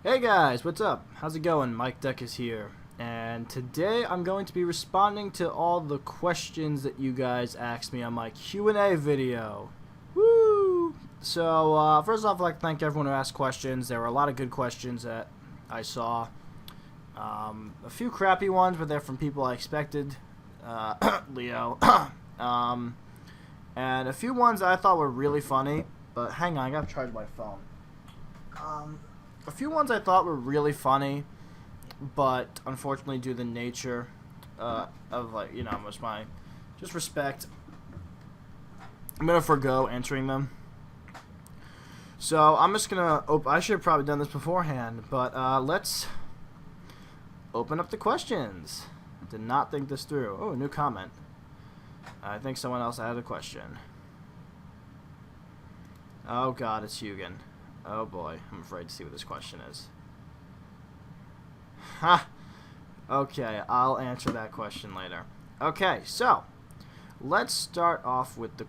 Hey guys, what's up? How's it going? Mike Deck is here, and today I'm going to be responding to all the questions that you guys asked me on my Q&A video. Woo! So, first off, I'd like to thank everyone who asked questions. There were a lot of good questions that I saw. A few crappy ones, but they're from people I expected. Leo. And a few ones that I thought were really funny, but hang on, I gotta charge my phone. A few ones I thought were really funny, but unfortunately, due to the nature of just respect, I'm gonna forego answering them. So I'm just gonna. I should have probably done this beforehand, but let's open up the questions. Did not think this through. Oh, new comment. I think someone else added a question. Oh God, it's Hugin. Oh boy, I'm afraid to see what this question is. Ha! Okay, I'll answer that question later. Okay, so let's start off with the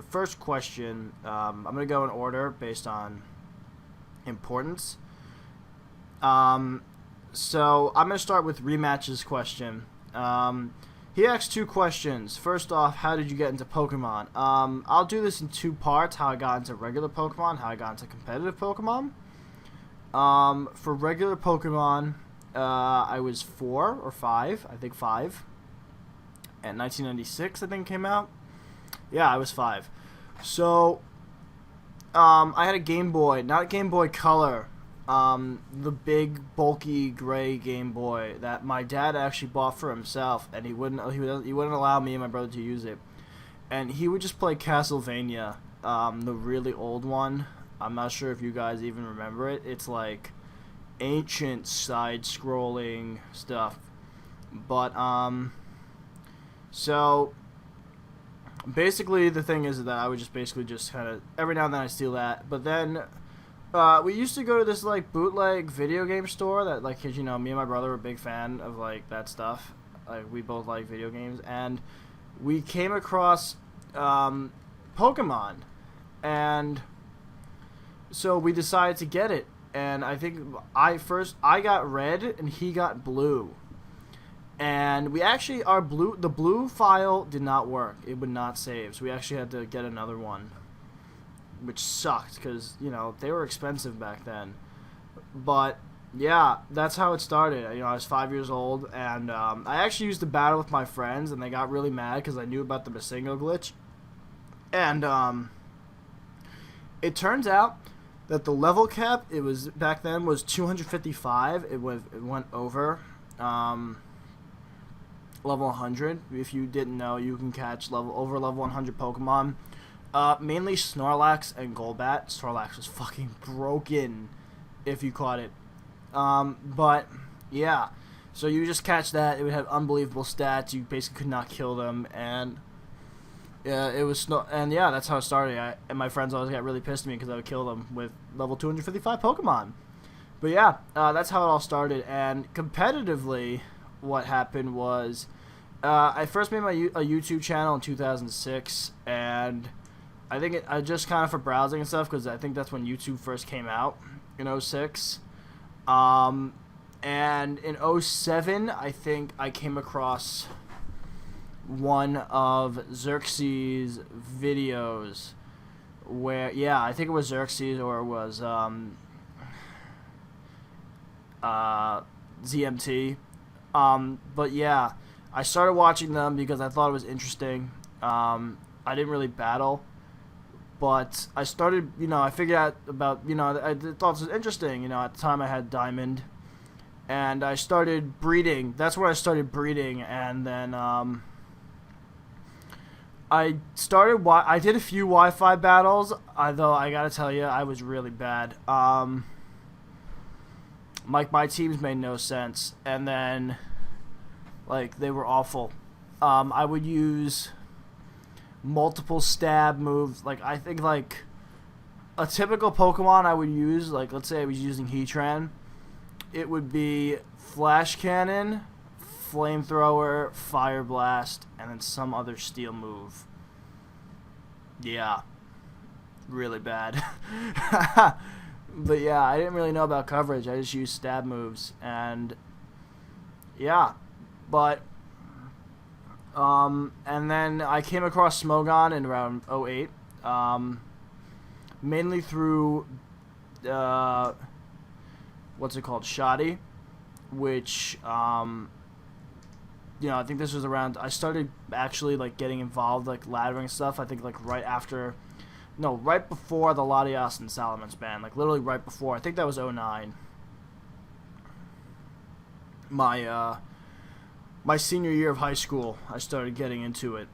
first question. I'm gonna go in order based on importance. So I'm gonna start with Rematch's question. He asked two questions. First off, how did you get into Pokemon? I'll do this in two parts, how I got into regular Pokemon, how I got into competitive Pokemon. For regular Pokemon, I was 4 or 5, I think 5. And 1996, I think, came out. Yeah, I was 5. So, I had a Game Boy, not a Game Boy Color. The big bulky gray Game Boy that my dad actually bought for himself, and he wouldn't allow me and my brother to use it, and he would just play Castlevania, the really old one. I'm not sure if you guys even remember it. It's like ancient side-scrolling stuff, but so basically the thing is that I would just kind of every now and then I steal that, but then. We used to go to this like bootleg video game store that like, 'cause, you know, me and my brother were a big fan of like that stuff. Like we both like video games, and we came across Pokemon, and so we decided to get it. And I think I got red and he got blue, and we actually the blue file did not work. It would not save, so we actually had to get another one, which sucked because, you know, they were expensive back then. But yeah, that's how it started. You know, I was 5 years old, and I actually used to battle with my friends, and they got really mad because I knew about the Masingo glitch. And it turns out that the level cap back then was 255. It went over level 100. If you didn't know, you can catch over level 100 Pokemon. Mainly Snorlax and Golbat. Snorlax was fucking broken if you caught it. But, yeah. So you just catch that. It would have unbelievable stats. You basically could not kill them. And, yeah, that's how it started. And my friends always got really pissed at me because I would kill them with level 255 Pokemon. But, yeah, that's how it all started. And competitively, what happened was I first made a YouTube channel in 2006. And I think I just kind of for browsing and stuff, because I think that's when YouTube first came out in 06. And in 07, I think I came across one of Xerxes' videos where, yeah, I think it was Xerxes or it was ZMT. But yeah, I started watching them because I thought it was interesting. I didn't really battle. But I started, you know, I figured out about, you know, I thought this was interesting. You know, at the time I had Diamond, and I started breeding. That's where I started breeding, and then I did a few Wi-Fi battles. Though I gotta tell you, I was really bad. My teams made no sense, and then like they were awful. I would use multiple stab moves. Like, I think, like, a typical Pokemon I would use, like, let's say I was using Heatran, it would be Flash Cannon, Flamethrower, Fire Blast, and then some other steel move. Yeah. Really bad. But yeah, I didn't really know about coverage. I just used stab moves, and yeah, but and then I came across Smogon in around '08, mainly through what's it called, Shoddy, which I think this was around. I started actually like getting involved like laddering stuff. I think like right before the Latias and Salamence ban, like literally right before. I think that was '09. My senior year of high school, I started getting into it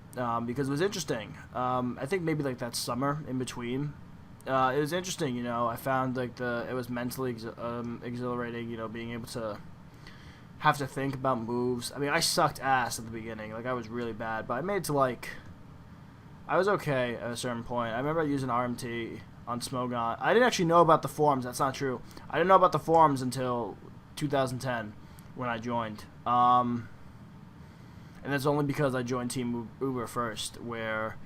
because it was interesting. I think maybe like that summer in between, it was interesting. I found like it was mentally exhilarating. Being able to have to think about moves. I mean, I sucked ass at the beginning. Like I was really bad, but I made it to like I was okay at a certain point. I remember using RMT on Smogon. I didn't actually know about the forums. That's not true. I didn't know about the forums until 2010 when I joined. And that's only because I joined Team Uber first, where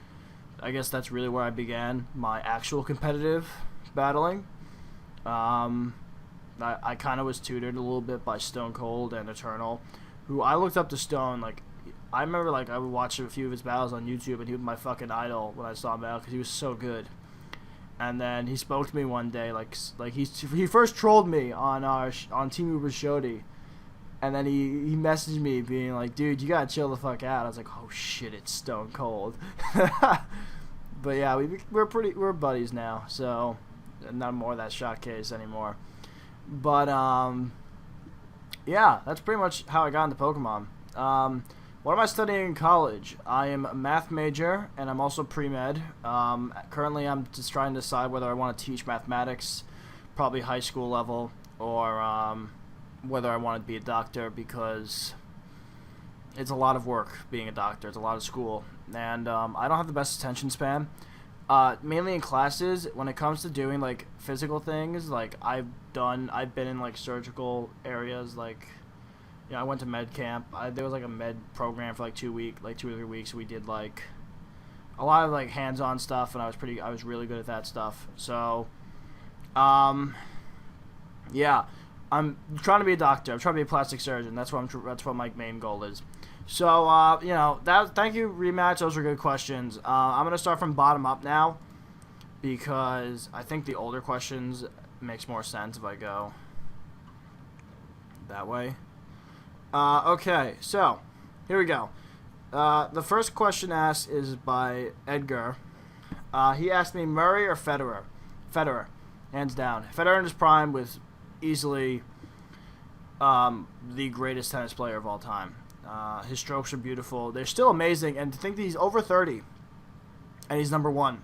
I guess that's really where I began my actual competitive battling. I kind of was tutored a little bit by Stone Cold and Eternal, who I looked up to Stone. Like, I remember like I would watch a few of his battles on YouTube, and he was my fucking idol when I saw him out because he was so good. And then he spoke to me one day, like he first trolled me on Team Uber's Shodi. And then he messaged me being like, dude, you gotta chill the fuck out. I was like, oh shit, it's Stone Cold. But yeah, we're buddies now, so not more of that shot case anymore. But yeah, that's pretty much how I got into Pokemon. What am I studying in college? I am a math major, and I'm also pre-med. Currently, I'm just trying to decide whether I want to teach mathematics, probably high school level, or whether I want to be a doctor, because it's a lot of work being a doctor. It's a lot of school, and I don't have the best attention span. Mainly in classes, when it comes to doing like physical things, like I've been in like surgical areas, like I went to med camp. There was like a med program for like 2 or 3 weeks. We did like a lot of like hands-on stuff, and I was really good at that stuff. So, yeah. I'm trying to be a doctor. I'm trying to be a plastic surgeon. That's what my main goal is. So, thank you, rematch. Those were good questions. I'm going to start from bottom up now, because I think the older questions makes more sense if I go that way. Okay, so here we go. The first question asked is by Edgar. He asked me Murray or Federer. Federer, hands down. Federer in his prime was easily the greatest tennis player of all time. His strokes are beautiful. They're still amazing, and to think that he's over 30 and he's number one,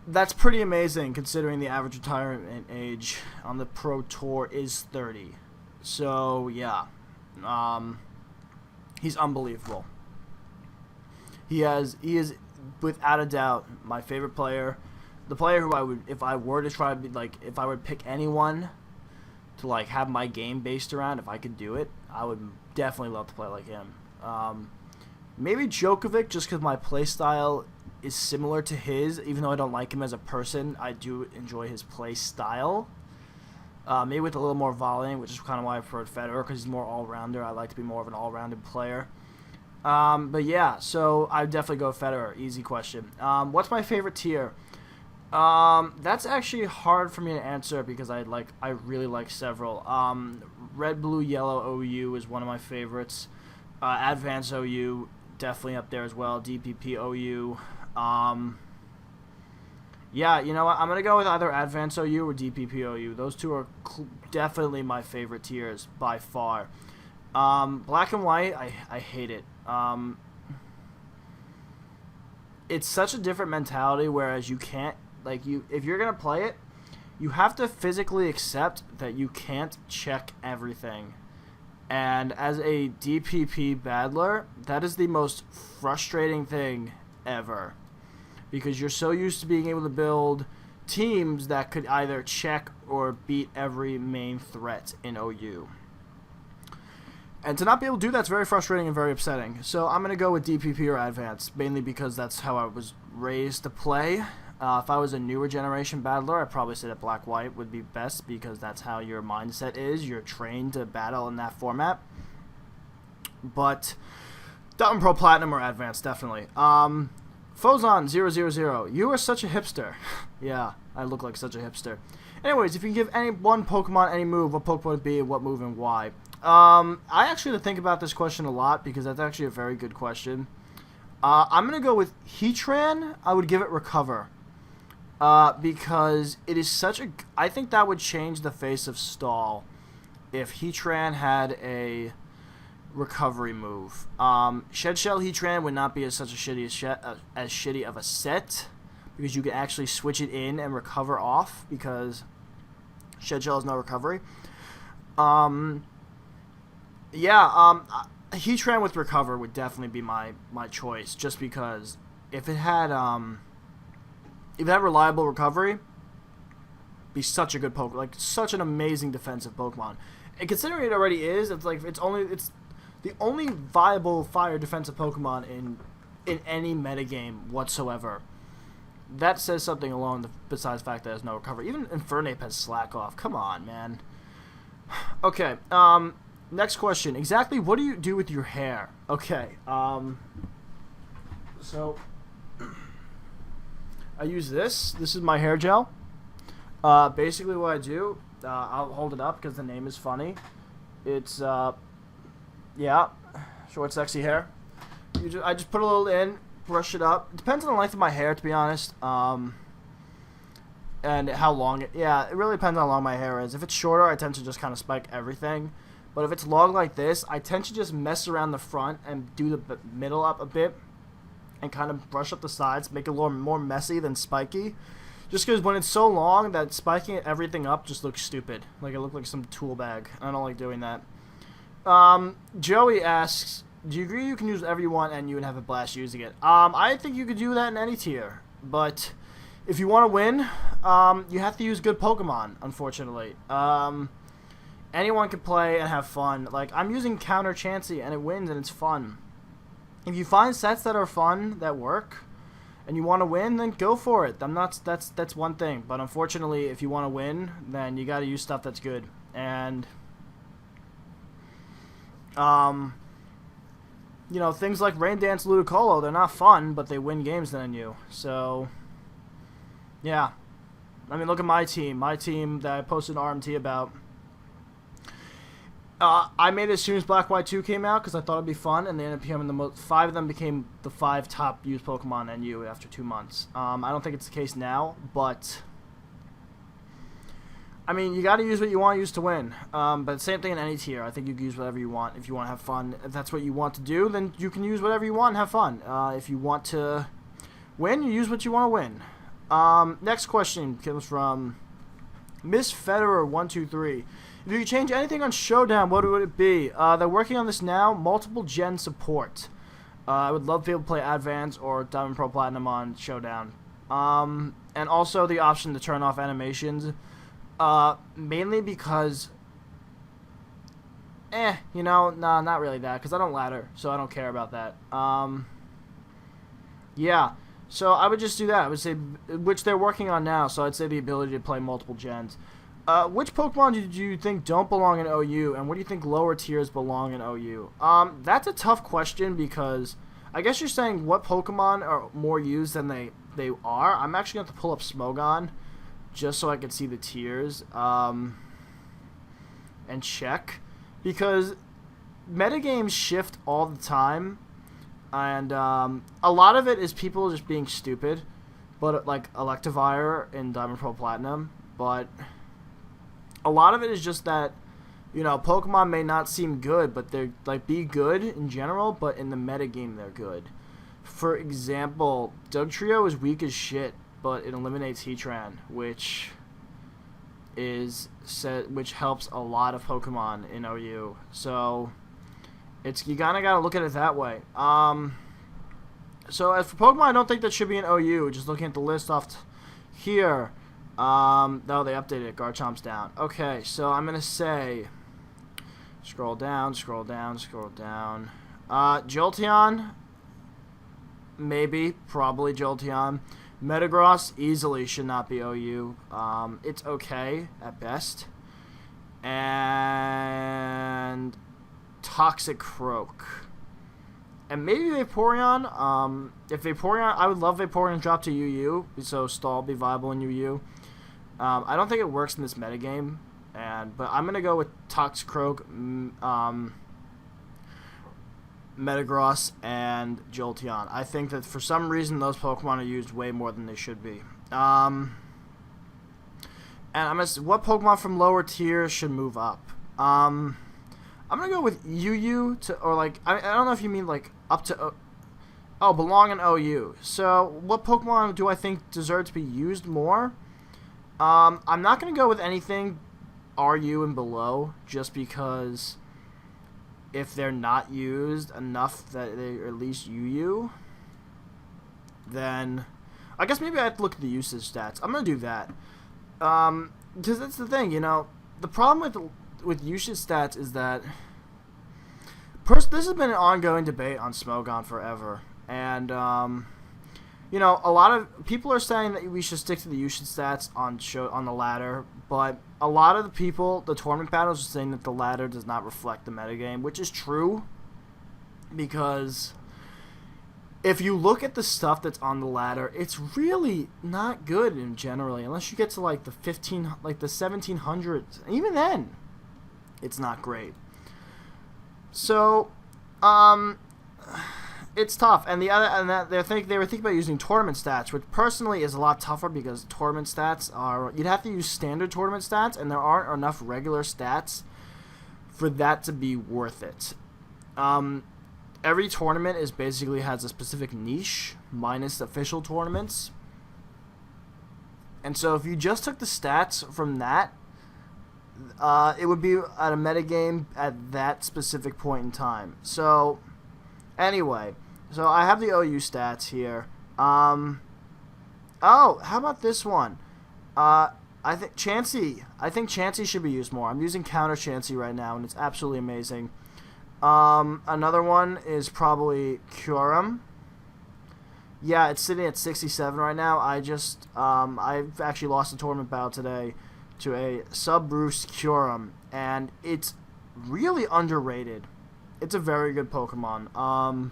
that's pretty amazing considering the average retirement age on the Pro Tour is 30. So yeah, he's unbelievable. He is without a doubt my favorite player. The player who I would, if I were to try to be like, if I would pick anyone to like have my game based around, if I could do it, I would definitely love to play like him. Maybe Djokovic, just because my play style is similar to his. Even though I don't like him as a person, I do enjoy his play style. Maybe with a little more volleying, which is kind of why I preferred Federer, because he's more all-rounder. I like to be more of an all-rounded player. But yeah, so I'd definitely go Federer. Easy question. What's my favorite tier? That's actually hard for me to answer because I really like several. Red, Blue, Yellow OU is one of my favorites. Advance OU, definitely up there as well. DPP OU. Yeah, you know what? I'm going to go with either Advance OU or DPP OU. Those two are definitely my favorite tiers by far. Black and White, I hate it. It's such a different mentality, whereas you can't, if you're going to play it, you have to physically accept that you can't check everything. And as a DPP battler, that is the most frustrating thing ever. Because you're so used to being able to build teams that could either check or beat every main threat in OU. And to not be able to do that's very frustrating and very upsetting. So I'm going to go with DPP or Advance, mainly because that's how I was raised to play. If I was a newer generation battler, I'd probably say that Black-White would be best because that's how your mindset is. You're trained to battle in that format. But Diamond Pro Platinum or Advanced, definitely. Fozon000, you are such a hipster. Yeah, I look like such a hipster. Anyways, if you can give any one Pokemon any move, what Pokemon would be, what move, and why? I actually had to think about this question a lot because that's actually a very good question. I'm going to go with Heatran. I would give it Recover. Because it is such a... I think that would change the face of Stall if Heatran had a recovery move. Shed Shell Heatran would not be as shitty of a set because you can actually switch it in and recover off because Shed Shell has no recovery. Heatran with Recover would definitely be my choice just because if it had reliable recovery, be such a good Pokemon, like such an amazing defensive Pokemon. And considering it already is, it's the only viable fire defensive Pokemon in any metagame whatsoever. That says something alone besides the fact that it has no recovery. Even Infernape has Slack Off. Come on, man. Okay, next question. Exactly what do you do with your hair? Okay, so I use this. This is my hair gel. Basically what I do, I'll hold it up because the name is funny. It's, short, sexy hair. I just put a little in, brush it up. It depends on the length of my hair, to be honest. And how long it really depends on how long my hair is. If it's shorter, I tend to just kind of spike everything. But if it's long like this, I tend to just mess around the front and do the middle up a bit. And kind of brush up the sides, make it a little more messy than spiky. Just because when it's so long that spiking everything up just looks stupid. Like it looked like some tool bag. I don't like doing that. Joey asks, do you agree you can use whatever you want and you would have a blast using it? I think you could do that in any tier. But if you want to win, you have to use good Pokemon, unfortunately. Anyone can play and have fun. Like, I'm using Counter Chansey and it wins and it's fun. If you find sets that are fun, that work, and you want to win, then go for it. That's one thing. But unfortunately, if you want to win, then you got to use stuff that's good. And, things like Rain Dance Ludicolo, they're not fun, but they win games than you. So, yeah. I mean, look at my team. My team that I posted an RMT about. I made it as soon as Black-White 2 came out because I thought it'd be fun, and they ended up becoming 5 of them became the 5 top used Pokemon in NU after 2 months. I don't think it's the case now, but I mean, you got to use what you want to use to win. But same thing in any tier. I think you can use whatever you want if you want to have fun. If that's what you want to do, then you can use whatever you want and have fun. If you want to win, you use what you want to win. Next question comes from Miss Federer 123. If you could change anything on Showdown, what would it be? They're working on this now. Multiple gen support. I would love to be able to play Advance or Diamond Pro Platinum on Showdown. And also the option to turn off animations. Mainly because... nah, not really that. Because I don't ladder, so I don't care about that. Yeah. So I would just do that. I would say, which they're working on now, so I'd say the ability to play multiple gens. Which Pokemon do you think don't belong in OU, and what do you think lower tiers belong in OU? That's a tough question because I guess you're saying what Pokemon are more used than they are. I'm actually going to have to pull up Smogon just so I can see the tiers and check because metagames shift all the time, and a lot of it is people just being stupid, but like Electivire in Diamond Pro Platinum, but... A lot of it is just that, Pokemon may not seem good, but they're, be good in general, but in the metagame they're good. For example, Dugtrio is weak as shit, but it eliminates Heatran, which helps a lot of Pokemon in OU. So, you kinda gotta look at it that way. So as for Pokemon, I don't think that should be in OU, just looking at the list off here. No, they updated it. Garchomp's down. Okay, so I'm gonna say, scroll down. Jolteon, maybe, probably Jolteon. Metagross easily should not be OU. It's okay at best. And Toxic Croak. And maybe Vaporeon. If Vaporeon, I would love Vaporeon drop to UU, so Stall be viable in UU. I don't think it works in this metagame, but I'm gonna go with Toxicroak, Metagross, and Jolteon. I think that for some reason those Pokemon are used way more than they should be. And what Pokemon from lower tiers should move up? I'm gonna go with UU I don't know if you mean like up to belong in OU. So what Pokemon do I think deserve to be used more? I'm not gonna go with anything RU and below, just because if they're not used enough that they're at least UU, then I guess maybe I have to look at the usage stats. I'm gonna do that. Because that's the thing, the problem with usage stats is that this has been an ongoing debate on Smogon forever, and a lot of people are saying that we should stick to the usage stats on the ladder, but a lot of the tournament battles are saying that the ladder does not reflect the metagame, which is true, because if you look at the stuff that's on the ladder, it's really not good in generally, unless you get to like the 1700s. Even then, it's not great. So, it's tough. And they were thinking about using tournament stats, which personally is a lot tougher because tournament stats you'd have to use standard tournament stats, and there aren't enough regular stats for that to be worth it. Every tournament basically has a specific niche, minus official tournaments. And so if you just took the stats from that, it would be at a metagame at that specific point in time. So, anyway, I have the OU stats here. How about this one? I think Chansey should be used more. I'm using Counter Chansey right now, and it's absolutely amazing. Another one is probably Kyurem. Yeah, it's sitting at 67 right now. I've actually lost a tournament battle today to a sub-Bruce Kyurem, and it's really underrated. It's a very good Pokemon.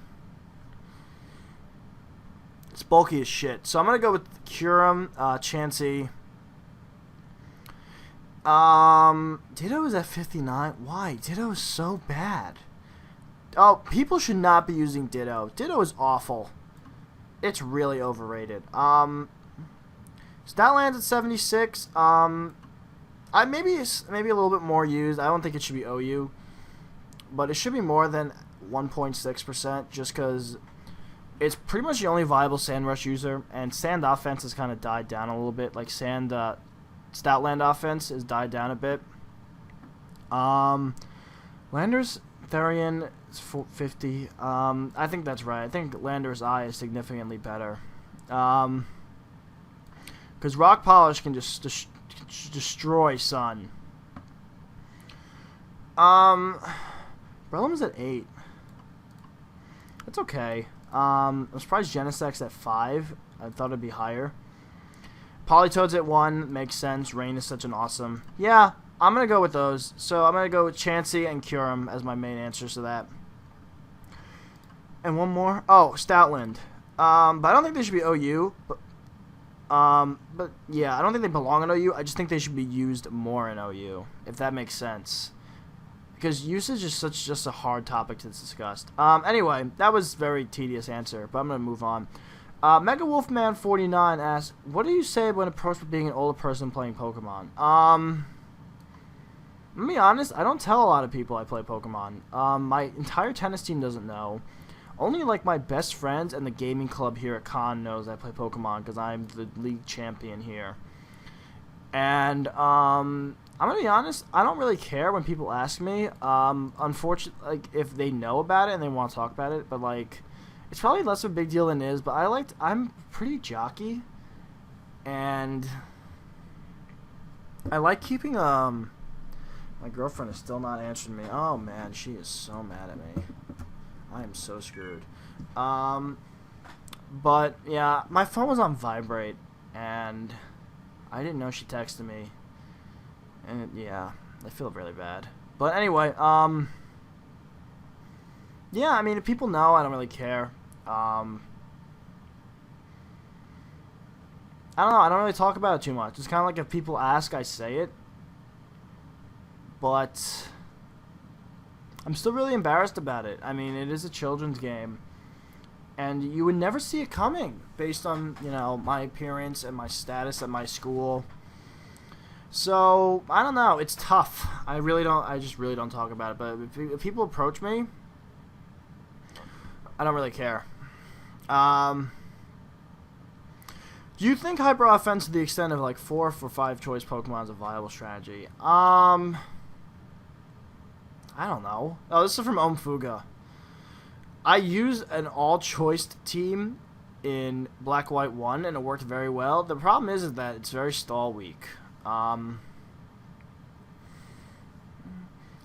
It's bulky as shit. So I'm going to go with Kyurem, Chansey. Ditto is at 59. Why? Ditto is so bad. Oh, people should not be using Ditto. Ditto is awful. It's really overrated. Statlands at 76. Maybe a little bit more used. I don't think it should be OU, but it should be more than 1.6%, just because it's pretty much the only viable Sand Rush user, and Sand offense has kind of died down a little bit. Like Stoutland offense has died down a bit. Landorus Therian is 50. I think that's right. I think Landorus Eye is significantly better. Because Rock Polish can just destroy Sun. Breloom's at 8. That's okay. I'm surprised Genesec's at 5. I thought it'd be higher. Politoed's at 1. Makes sense. Rain is such an awesome. Yeah, I'm going to go with those. So I'm going to go with Chansey and Kyurem as my main answers to that. And one more. Oh, Stoutland. But I don't think they should be OU. But yeah, I don't think they belong in OU. I just think they should be used more in OU, if that makes sense. Because usage is just a hard topic to discuss. Anyway, that was a very tedious answer, but I'm going to move on. Mega Wolfman 49 asks, what do you say when approached with being an older person playing Pokemon? Let me be honest, I don't tell a lot of people I play Pokemon. My entire tennis team doesn't know. Only like my best friends and the gaming club here at Con knows I play Pokemon because I'm the league champion here. And I'm gonna be honest, I don't really care when people ask me. Unfortunately, like if they know about it and they want to talk about it, but like it's probably less of a big deal than it is. But I'm pretty jockey, and I like keeping My girlfriend is still not answering me. Oh man, she is so mad at me. I am so screwed. But yeah, my phone was on vibrate, and I didn't know she texted me. And yeah, I feel really bad. But anyway, yeah, I mean, if people know, I don't really care. I don't know. I don't really talk about it too much. It's kind of like if people ask, I say it. But I'm still really embarrassed about it. I mean, it is a children's game. And you would never see it coming based on, you know, my appearance and my status at my school. So, I don't know. It's tough. I just really don't talk about it. But if people approach me, I don't really care. Do you think hyper offense to the extent of like 4 for 5 choice Pokemon is a viable strategy? I don't know. Oh, this is from Omfuga. I used an all-choiced team in Black White 1, and it worked very well. The problem is that it's very stall weak. Of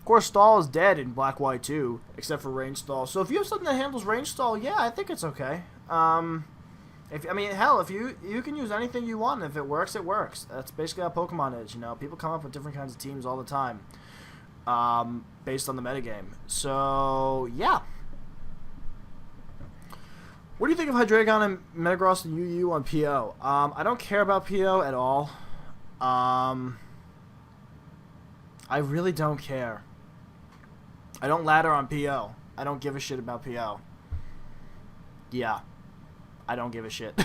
course, stall is dead in Black White 2, except for range stall. So if you have something that handles range stall, yeah, I think it's okay. If you can use anything you want, and if it works, it works. That's basically how Pokemon is. You know, people come up with different kinds of teams all the time, based on the metagame. So yeah. What do you think of Hydreigon and Metagross and UU on PO? I don't care about PO at all. I really don't care. I don't ladder on PO. I don't give a shit about PO. Yeah. I don't give a shit.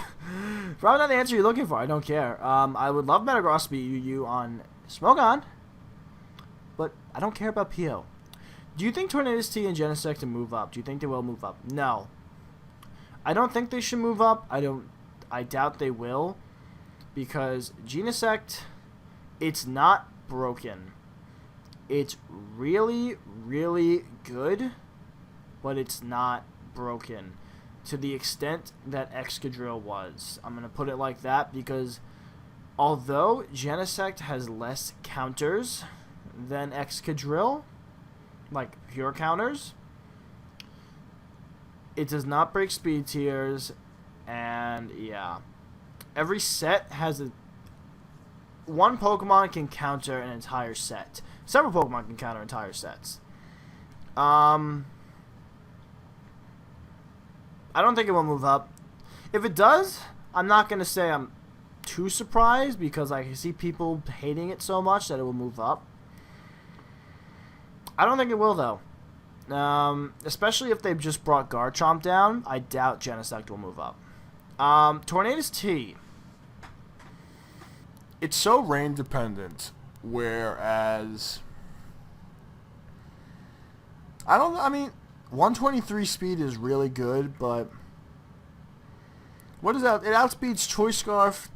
Probably not the answer you're looking for. I don't care. I would love Metagross to be UU on Smogon, but I don't care about PO. Do you think Tornadus T and Genesect to move up? Do you think they will move up? No. I don't think they should move up. I doubt they will, because Genesect, it's not broken. It's really, really good, but it's not broken to the extent that Excadrill was. I'm going to put it like that because although Genesect has less counters than Excadrill, like pure counters, it does not break speed tiers, and yeah. Every set has one Pokemon can counter an entire set. Several Pokemon can counter entire sets. I don't think it will move up. If it does, I'm not going to say I'm too surprised because I can see people hating it so much that it will move up. I don't think it will, though. Especially if they've just brought Garchomp down, I doubt Genesect will move up. Tornadus T. It's so rain dependent, whereas 123 speed is really good, but what is that? It outspeeds Choice Scarf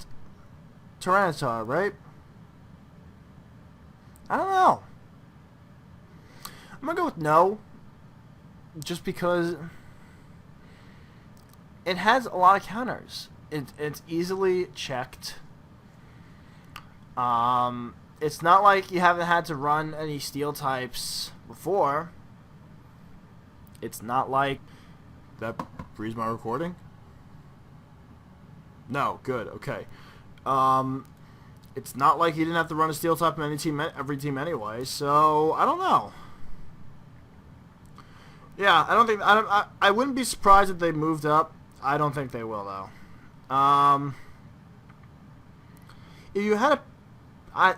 Tyranitar, right? I don't know. I'm gonna go with no, just because it has a lot of counters. It's easily checked. It's not like you haven't had to run any steel types before. It's not like that. Freeze my recording? No, good, okay. It's not like you didn't have to run a steel type in every team anyway. So I don't know. Yeah, I wouldn't be surprised if they moved up. I don't think they will though. If you had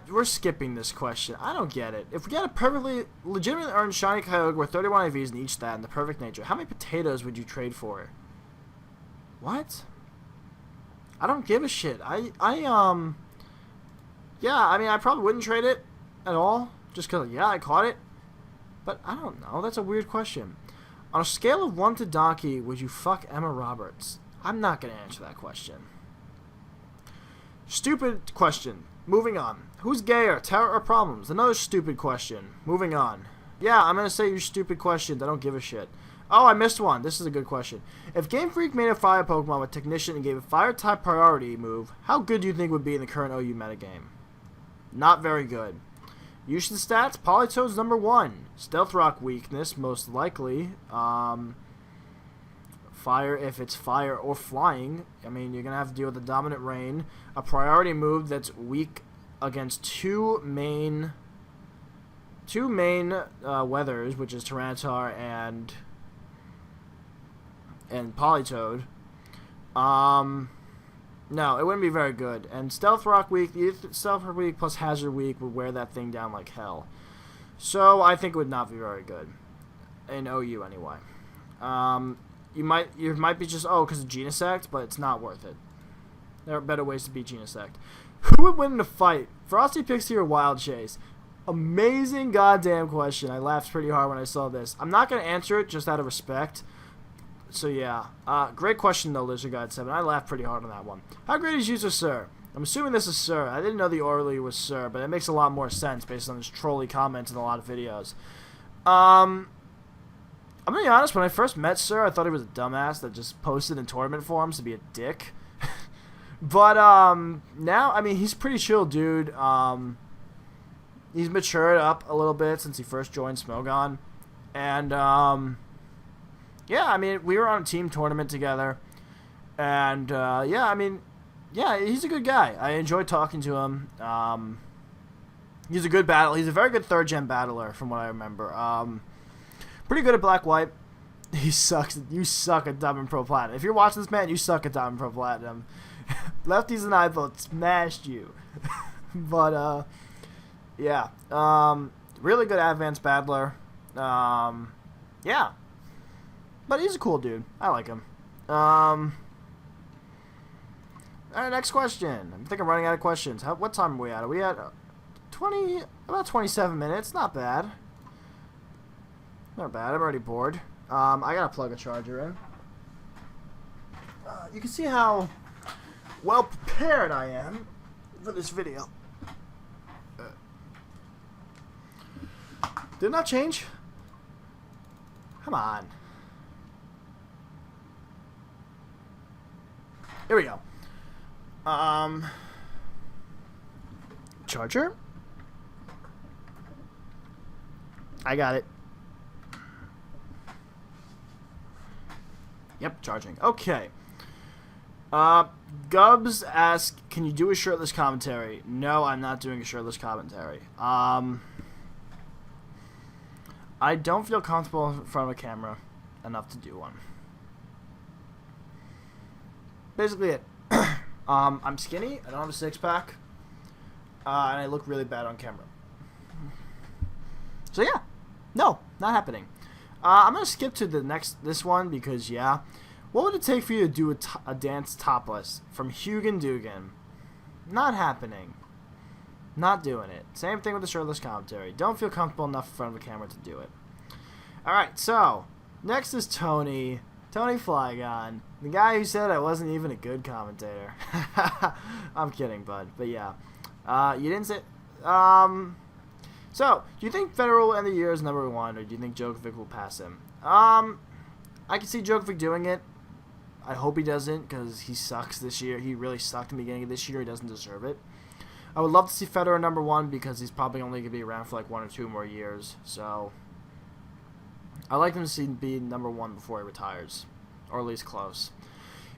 we're skipping this question. I don't get it. If we get a perfectly legitimately earned shiny Kyogre with 31 IVs in each stat and the perfect nature, how many potatoes would you trade for it? What? I don't give a shit. Yeah, I mean, I probably wouldn't trade it at all, just because, yeah, I caught it. But I don't know. That's a weird question. On a scale of 1 to Donkey, would you fuck Emma Roberts? I'm not going to answer that question. Stupid question. Moving on. Who's gayer, Terra or Problems? Another stupid question. Moving on. Yeah, I'm going to say your stupid questions. I don't give a shit. Oh, I missed one. This is a good question. If Game Freak made a fire Pokemon with Technician and gave a fire-type priority move, how good do you think it would be in the current OU metagame? Not very good. Usage stats, Politoed's number 1. Stealth Rock weakness, most likely. Fire, if it's fire or flying, I mean, you're going to have to deal with the dominant rain. A priority move that's weak against two main weathers, which is Tyranitar and Politoed. No, it wouldn't be very good. And Stealth Rock weak, Stealth Rock weak plus Hazard weak would wear that thing down like hell. So I think it would not be very good in OU anyway. You might be just because of Genesect, but it's not worth it. There are better ways to beat Genesect. Who would win in a fight? Frosty Pixie or Wild Chase? Amazing goddamn question. I laughed pretty hard when I saw this. I'm not gonna answer it just out of respect. So yeah, great question though, Lizard God 7. I laughed pretty hard on that one. How great is User Sir? I'm assuming this is Sir. I didn't know the Orly was Sir, but it makes a lot more sense based on his trolly comments in a lot of videos. I'm gonna be honest, when I first met Sir, I thought he was a dumbass that just posted in tournament forums to be a dick. But now, I mean, he's a pretty chill dude. He's matured up a little bit since he first joined Smogon. And yeah, I mean, we were on a team tournament together. And yeah, I mean, yeah, he's a good guy. I enjoy talking to him. He's a good battle. He's a very good third-gen battler, from what I remember. Pretty good at Black-White. He sucks. You suck at Diamond Pro Platinum. If you're watching this, man, you suck at Diamond Pro Platinum. Lefties and I both smashed you. But, yeah. Really good advanced battler. Yeah. But he's a cool dude. I like him. Alright, next question. I think I'm running out of questions. What time are we at? Are we at about 27 minutes? Not bad. Not bad. I'm already bored. I gotta plug a charger in. You can see how well prepared I am for this video. Did it not change? Come on. Here we go. Charger? I got it. Yep, charging. Okay. Gubs asks, can you do a shirtless commentary? No, I'm not doing a shirtless commentary. I don't feel comfortable in front of a camera enough to do one. Basically it. I'm skinny, I don't have a six-pack, and I look really bad on camera. So yeah, no, not happening. I'm going to skip to this one because, yeah. What would it take for you to do a dance topless from Hugin Dugan? Not happening. Not doing it. Same thing with the shirtless commentary. Don't feel comfortable enough in front of a camera to do it. Alright, so, next is Tony. Tony Flygon. The guy who said I wasn't even a good commentator. I'm kidding, bud. But yeah. You didn't say... So, do you think Federer will end the year as number 1, or do you think Djokovic will pass him? I can see Djokovic doing it. I hope he doesn't, because he sucks this year. He really sucked in the beginning of this year. He doesn't deserve it. I would love to see Federer number 1, because he's probably only going to be around for like 1 or 2 more years. So, I like him to see be number 1 before he retires, or at least close.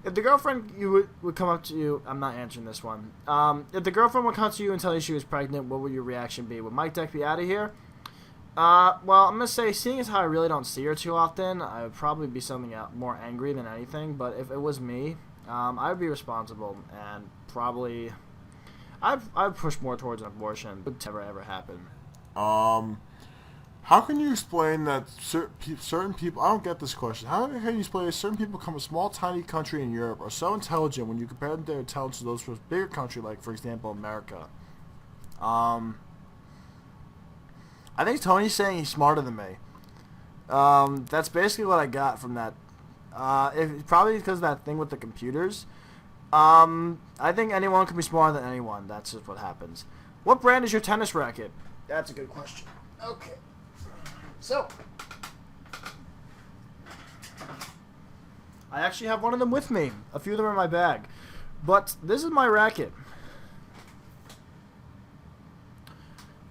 If the girlfriend would come up to you, I'm not answering this one. If the girlfriend would come to you and tell you she was pregnant, what would your reaction be? Would Mike Deck be out of here? Well, I'm going to say, seeing as how I really don't see her too often, I would probably be something more angry than anything. But if it was me, I would be responsible and probably, I'd push more towards an abortion. It would never ever happen. How can you explain that certain people... I don't get this question. How can you explain that certain people come from a small, tiny country in Europe are so intelligent when you compare their intelligence to those from a bigger country, like, for example, America? I think Tony's saying he's smarter than me. That's basically what I got from that. Probably because of that thing with the computers. I think anyone can be smarter than anyone. That's just what happens. What brand is your tennis racket? That's a good question. Okay. So, I actually have one of them with me. A few of them are in my bag. But this is my racket.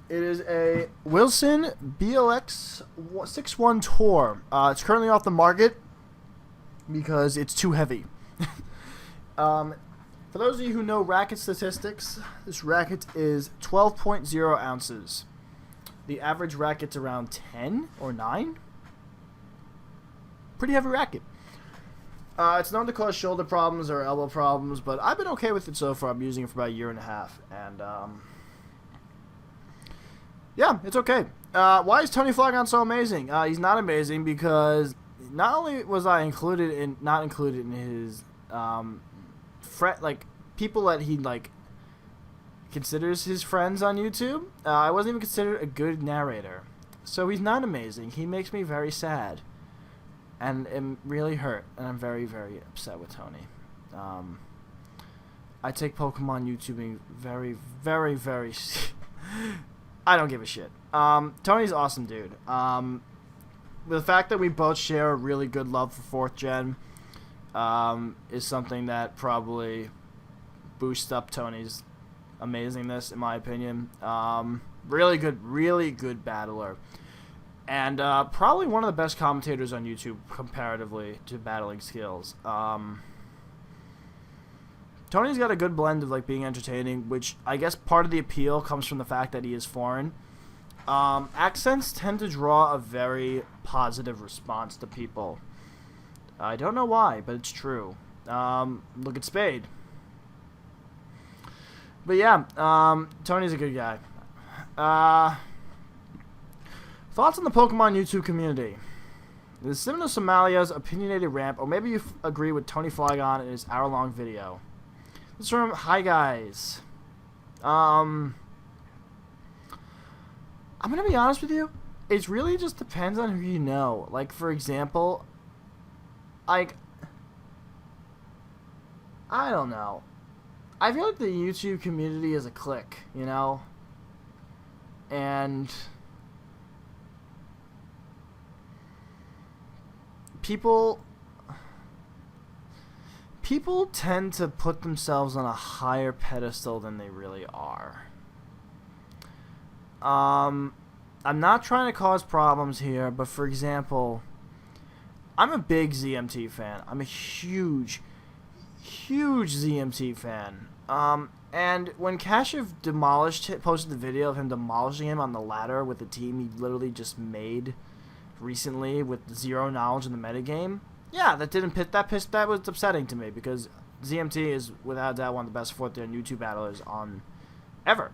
It is a Wilson BLX 61 Tour. It's currently off the market. because it's too heavy. For those of you who know racket statistics, this racket is 12.0 ounces. The average racket's around 10 or 9. Pretty heavy racket. It's known to cause shoulder problems or elbow problems, but I've been okay with it so far. I'm using it for about a year and a half, and yeah, it's okay. Why is Tony Flagon so amazing? He's not amazing because not only was I not included in his people that he considers his friends on YouTube, I wasn't even considered a good narrator. So he's not amazing. He makes me very sad. And am really hurt, and I'm very, very upset with Tony. I take Pokemon YouTubing very, very, very... I don't give a shit. Tony's awesome, dude. The fact that we both share a really good love for 4th Gen is something that probably boosts up Tony's amazingness, in my opinion. Really good battler. And probably one of the best commentators on YouTube comparatively to battling skills. Tony's got a good blend of being entertaining, which I guess part of the appeal comes from the fact that he is foreign. Accents tend to draw a very positive response to people. I don't know why, but it's true. Look at Spade. But yeah, Tony's a good guy. Thoughts on the Pokemon YouTube community? Is similar to Somalia's opinionated rant, or maybe you agree with Tony Flagon in his hour-long video. This from hi guys. I'm gonna be honest with you. It really just depends on who you know. Like, for example, I don't know. I feel like the YouTube community is a clique, you know, and people tend to put themselves on a higher pedestal than they really are. I'm not trying to cause problems here, but for example, I'm a big ZMT fan. I'm a huge ZMT fan. And when Kashif posted the video of him demolishing him on the ladder with the team he literally just made recently with zero knowledge in the metagame, yeah, that was upsetting to me because ZMT is without a doubt one of the best 4th Gen YouTube battlers on ever.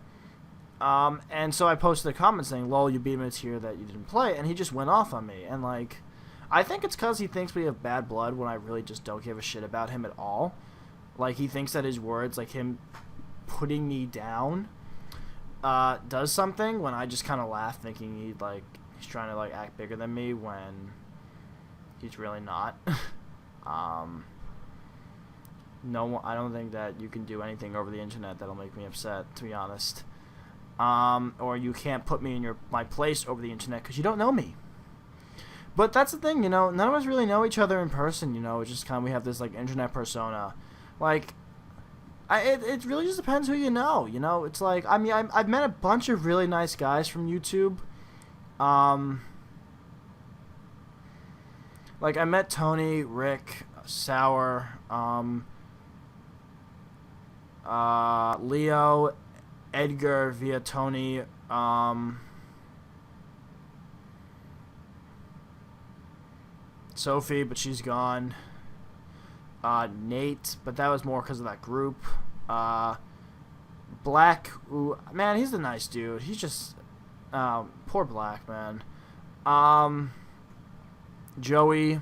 And so I posted a comment saying, "Lol, you beat him, it's here that you didn't play," and he just went off on me. And I think it's because he thinks we have bad blood when I really just don't give a shit about him at all. He thinks that his words, him putting me down, does something when I just kind of laugh, thinking he's trying to act bigger than me when he's really not. No, I don't think that you can do anything over the internet that'll make me upset, to be honest. Or you can't put me in my place over the internet because you don't know me. But that's the thing, none of us really know each other in person, it's just we have this internet persona. It really just depends who you know, it's I've met a bunch of really nice guys from YouTube. I met Tony, Rick, Sour, Leo, Edgar via Tony, Sophie, but she's gone. Nate, but that was more because of that group. Black, ooh, man, he's a nice dude. He's just, poor Black, man. Joey,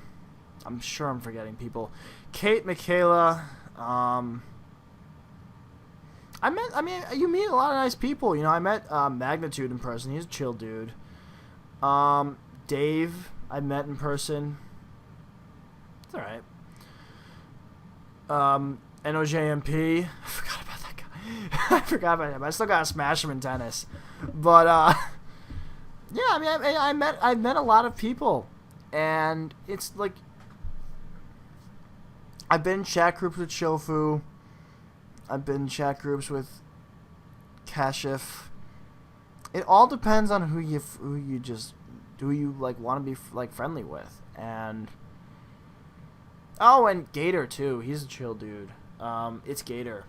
I'm sure I'm forgetting people. Kate, Michaela, you meet a lot of nice people. I met Magnitude in person. He's a chill dude. Dave, I met in person. It's alright. NOJMP. I forgot about that guy. I forgot about him. I still gotta smash him in tennis. But yeah, I met a lot of people, and it's I've been in chat groups with Shofu. I've been in chat groups with Kashif. It all depends on who you want to be friendly with, and Oh, and Gator too. He's a chill dude. It's Gator.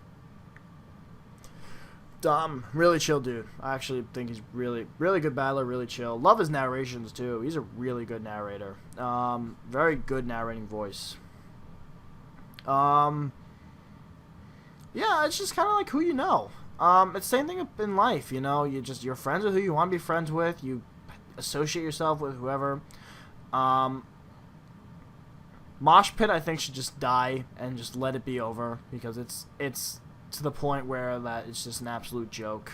Really chill dude. I actually think he's really good battler, really chill. Love his narrations too. He's a really good narrator. Very good narrating voice. Yeah, it's just kind of like who you know. It's the same thing in life, you know. You're friends with who you want to be friends with. You associate yourself with whoever. Mosh Pit, I think, should just die and just let it be over because it's to the point where that it's just an absolute joke.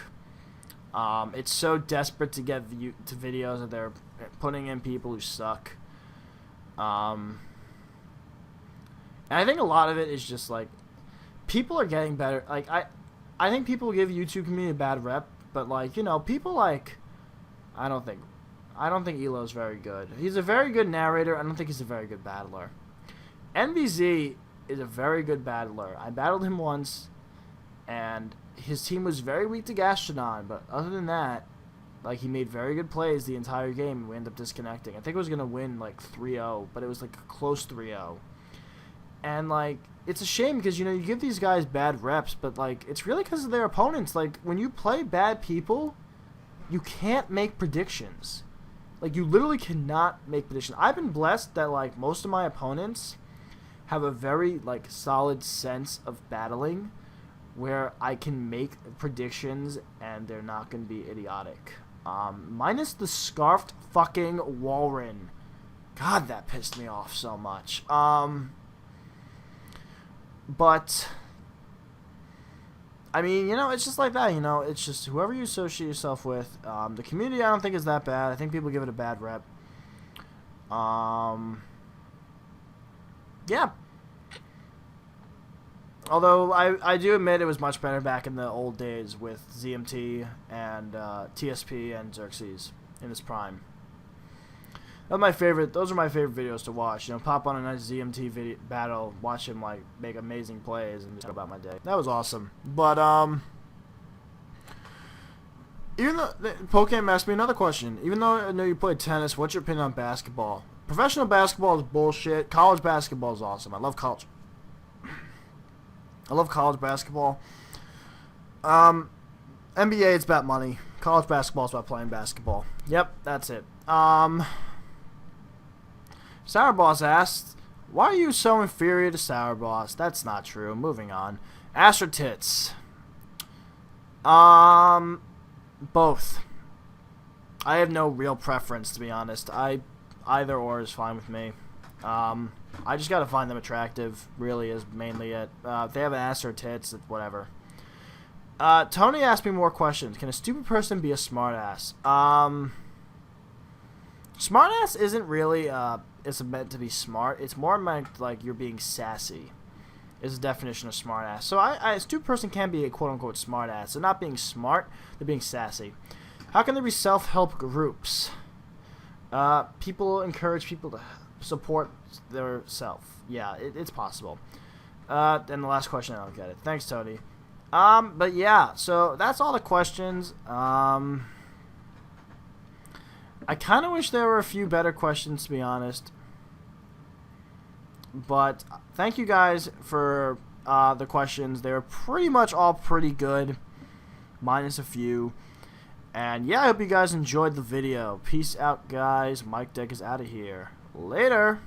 It's so desperate to get to videos that they're putting in people who suck. And I think a lot of it is just like people are getting better. Like I think people give YouTube community a bad rep, but like, you know, people like I don't think Elo's very good. He's a very good narrator. I don't think he's a very good battler. NBZ is a very good battler. I battled him once, and his team was very weak to Gastrodon, but other than that, like, he made very good plays the entire game, and we ended up disconnecting. I think it was going to win, like, 3-0, but it was, like, a close 3-0. And, like, it's a shame because, you know, you give these guys bad reps, but, like, it's really because of their opponents. Like, when you play bad people, you can't make predictions. Like, you literally cannot make predictions. I've been blessed that, like, most of my opponents have a very, like, solid sense of battling where I can make predictions and they're not going to be idiotic. Minus the scarfed fucking Walrein. God, that pissed me off so much. But I mean, you know, it's just like that, you know. It's just whoever you associate yourself with. The community, I don't think, is that bad. I think people give it a bad rep. Yeah. Although I do admit it was much better back in the old days with ZMT and TSP and Xerxes in his prime. Those are my favorite videos to watch. You know, pop on a nice ZMT video battle, watch him like make amazing plays, and just go about my day. That was awesome. But even though Pokemon asked me another question. Even though I know you played tennis, what's your opinion on basketball? Professional basketball is bullshit. College basketball is awesome. I love college basketball. NBA, it's about money. College basketball is about playing basketball. Yep, that's it. Sour Boss asked, why are you so inferior to Sour Boss? That's not true. Moving on. Astro Tits. Both. I have no real preference, to be honest. Either or is fine with me. I just gotta find them attractive, really is mainly it. If they have an ass or tits, whatever. Tony asked me more questions. Can a stupid person be a smartass? Smartass isn't really, it's meant to be smart. It's more meant like you're being sassy, is the definition of smartass. So a stupid person can be a quote-unquote smartass. They're not being smart, they're being sassy. How can there be self-help groups? People encourage people to support their self. Yeah, it's possible. And the last question, I don't get it. Thanks, Tony. But yeah, so that's all the questions. I kind of wish there were a few better questions, to be honest. But thank you guys for the questions. They were pretty much all pretty good, minus a few. And yeah, I hope you guys enjoyed the video. Peace out, guys. Mike Deck is out of here. Later.